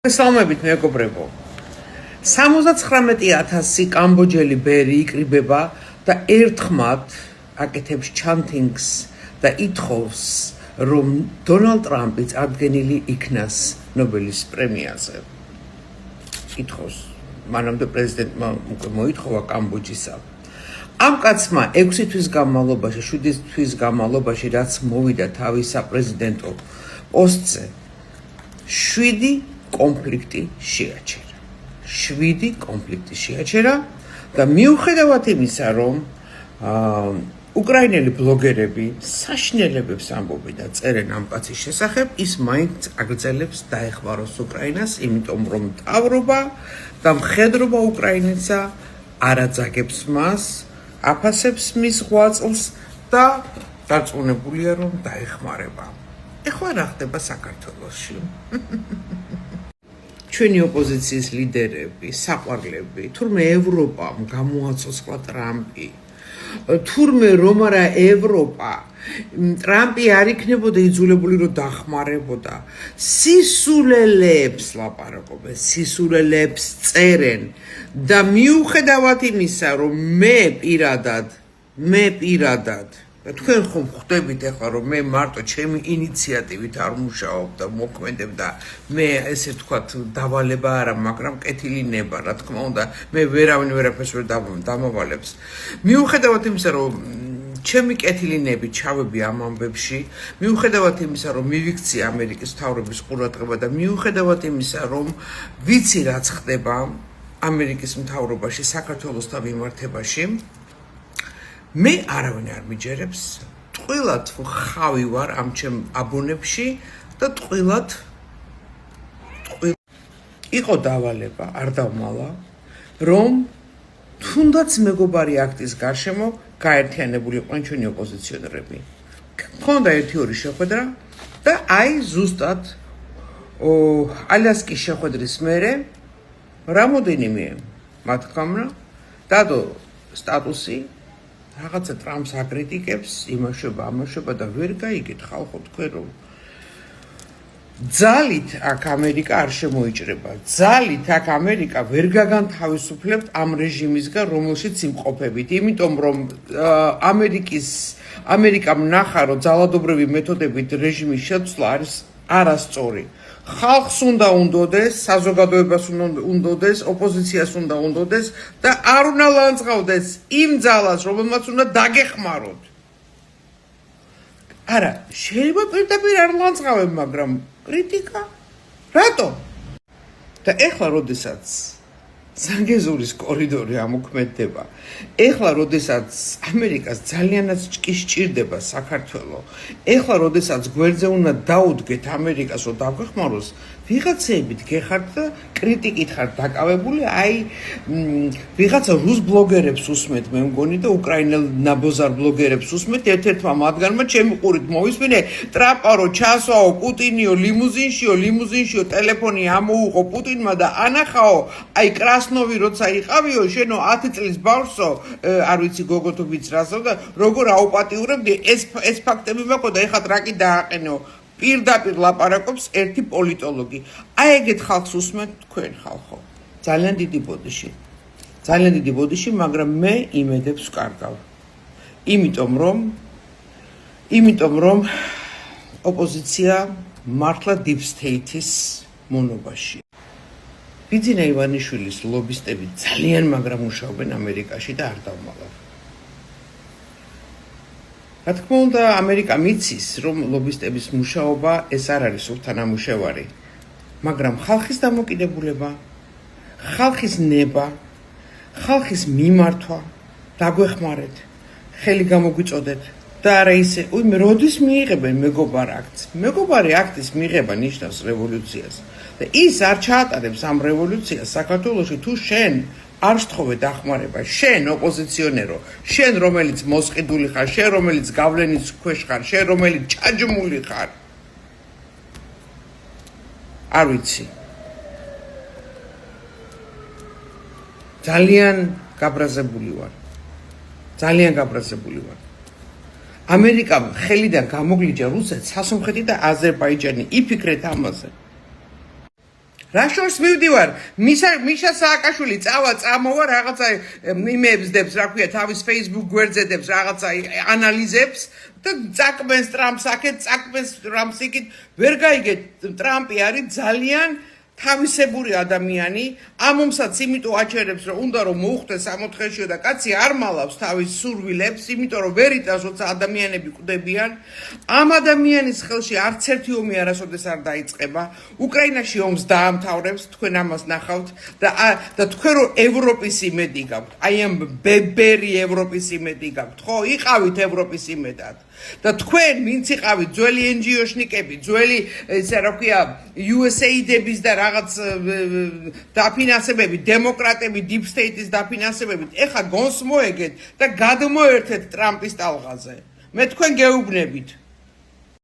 მოგესალმებით მეგობრებო. 79,000 კამბოჯელი ბერი იკრიბება და ერთხმად აკეთებს ჩანტინგს და ითხოვს, რომ დონალდ ტრამპი წარდგენილი იქნას ნობელის პრემიაზე. ითხოვს, მანამდე პრეზიდენტმა მოითხოვა კამბოჯისა. ამ კაცმა 6 თვის განმავლობაში, 7 თვის განმავლობაში, რაც მოვიდა თავის საპრეზიდენტო პოსტზე, 7 კონფლიქტი შეაჩერა. 7 კონფლიქტი შეაჩერა და მიუხედავად იმისა, რომ უკრაინელი ბლოგერები საშინელებებს ამბობენ და წერენ ამ კაცის შესახებ, ის მაინც აგრძელებს დაეხმაროს უკრაინას, იმიტომ რომ მთავრობა და მხედრობა უკრაინისა არ აძაგებს მას, აფასებს მის ღვაწლს და დარწმუნებულია, რომ დაეხმარება. ეხლა რა ხდება საქართველოში? ჩვენი ოპოზიციის ლიდერები, საყვარლები, თურმე ევროპამ გამოაცოცხლა ტრამპი, თურმე რომ არა ევროპა, ტრამპი არ იქნებოდა იძულებული, რომ დახმარებოდა, სისულელებს ლაპარაკობენ, სისულელებს წერენ და მიუხედავად იმისა, რომ მე პირადად თქვენ ხომ ხვდებით ახლა, რომ მე მარტო ჩემი ინიციატივით არ მუშაობ და მოქმედებ და მე ესე ვთქვათ დავალება არა, მაგრამ კეთილი ნება, რა თქმა უნდა, მე ვერავინ ვერაფერს ვერ დამავალებს. მიუხედავად იმისა, რომ ჩემი კეთილი ნები ჩავები ამ ამბებში, მიუხედავად იმისა, რომ მივიქცი ამერიკის მთავრობის ყურადღება და მიუხედავად იმისა, რომ ვიცი რაც ხდება ამერიკის მთავრობაში, საქართველოსთან მიმართებაში, მე არავინ არ მიჯერებს, ტყილად ხავი ვარ ამ ჩემ აბონებში და ტყილად იყო დავალება, არ დავმალა, რომ თუნდაც მეგობარი აქტის გარშემო გაერთიანებული იყვნენ ჩვენი ოპოზიციონერები. მქონდა 1-2 შეხვედრა და აი ზუსტად ალიასკის შეხვედრის მერე რამოდენიმე მათ თქმა დადო სტატუსი რაღაცა ტრამპს აკრიტიკებს, იმაშობა და ვერ გაიგეთ ხალხო თქვენ რომ ძალით აქ ამერიკა არ შემოიჭრება. ძალით აქ ამერიკა ვერ გაგანთავისუფლებთ ამ რეჟიმისგან, რომელშიც იმყოფებით, იმიტომ რომ ამერიკამ ნახა, რომ ძალადობრივი მეთოდებით რეჟიმის შეცვლა არის არასწორი. ხალხს უნდა უნდოდეს, საზოგადოებას უნდა უნდოდეს, ოპოზიციას უნდა უნდოდეს და არ უნდა ლანძღავდეს იმ ძალას, რომელმაც უნდა დაგეხმაროთ. არა, შეიძლება პირდაპირ არ ლანძღავებ, მაგრამ კრიტიკა? რატო? და ეხლა როდესაც ზანგეზურის კორიდორი ამოქმედდება, ეხლა როდესაც ამერიკას ძალიანაც სჭირდება საქართველო, ეხლა როდესაც გვერდზე უნდა დაუდგეთ ამერიკას, რომ დაგვეხმაროს, ვიღაცებით გეხართ და კრიტიკით ხართ დაკავებული, აი ვიღაცა რუს ბლოგერებს უსმეთ, მე მგონი და უკრაინელ ნაბოზარ ბლოგერებს უსმეთ, ერთ-ერთმა მათგანმა ჩემი ყურით მოვისმინე, ტრაპარო ჩასვაო პუტინიო ლიმუზინშიო ტელეფონი ამოუყო პუტინმა და ანახაო, აი კრასნოვი როცა იყავიო, შენო 10 წლის ბავშვსო, არ ვიცი გოგო თუ ვიცრასო და როგორ აუპატიურებდი, ეს ფაქტები მაქვს და ეხლა ტრაკი დააყენო. პირდაპირ ლაპარაკობს ერთი პოლიტოლოგი. აი ეგეთ ხალხს უსმენთ თქვენ ხალხო. ძალიან დიდი ბოდიში, მაგრამ მე იმედებს ვკარგავ. იმიტომ რომ ოპოზიცია მართლა deep state-ის მონობაში. ბიძინა ივანიშვილის ლობისტები ძალიან მაგრამ მუშაობენ ამერიკაში და არ დავმალავ. რა თქმა უნდა, ამერიკა მიცის, რომ ლობისტების მუშაობა ეს არ არის ურთანამუშევარი, მაგრამ ხალხის დამოკიდებულება, ხალხის ნება, ხალხის მიმართვა, დაგვეხმარეთ, ხელი გამოგვიწოდეთ და არა ისე, როდის მიიღებენ მეგობარ აქტს? მეგობარი აქტის მიღება ნიშნავს რევოლუციას და ის არ ჩაატარებს ამ რევოლუციას საქართველოში თუ შენ არ შთხოვე დახმარება, შენ ოპოზიციონერო, შენ რომელიც მოსყიდული ხარ, შენ რომელიც გავლენის ქვეშ ხარ, შენ რომელიც ჩაჯმული ხარ. არ ვიცი. ძალიან გაბრაზებული ვარ. ამერიკამ ხელიდან გამოგვლიჯა რუსეთს, სასუნხეთი და აზერბაიჯანი. იფიქრეთ ამაზე. რა შორს მივდივარ მიშა სააკაშვილი წამოვა რაღაცა იმეებს დებს რა ქვია თავის Facebook გვერდზე დებს რაღაცა ანალიზებს და წაკბენს ტრამპს აქეთ წაკბენს ტრამპს იქით ვერ გაიგეთ ტრამპი არის ძალიან თავისებური ადამიანი ამომსაც იმიტომ აჩერებს რომ უნდა რომ მოუხდეს 64-შიო და კაცი არ მალავს თავის სურვილებს იმიტომ რომ ვერ იტანს როცა ადამიანები კვდებიან ამ ადამიანის ხელში არც ერთი ომი არასოდეს არ დაიწყება უკრაინაში ომს დაამთავრებს თქვენ ამას ნახავთ და თქვენ რომ ევროპის იმედი გაქვთ აი ამ ბებერი ევროპის იმედი გაქვთ ხო იყავით ევროპის იმედად და თქვენ ვინც იყავით ძველი NGO-შნიკები ძველი ესე რა ქვია USAID-ების და რაღაც დაფინანსებები დემოკრატები deep state-ის დაფინანსებებით ეხა გონს მოეგეთ და გადმოერთეთ ტრამპის ტალღაზე მე თქვენ გეუბნებით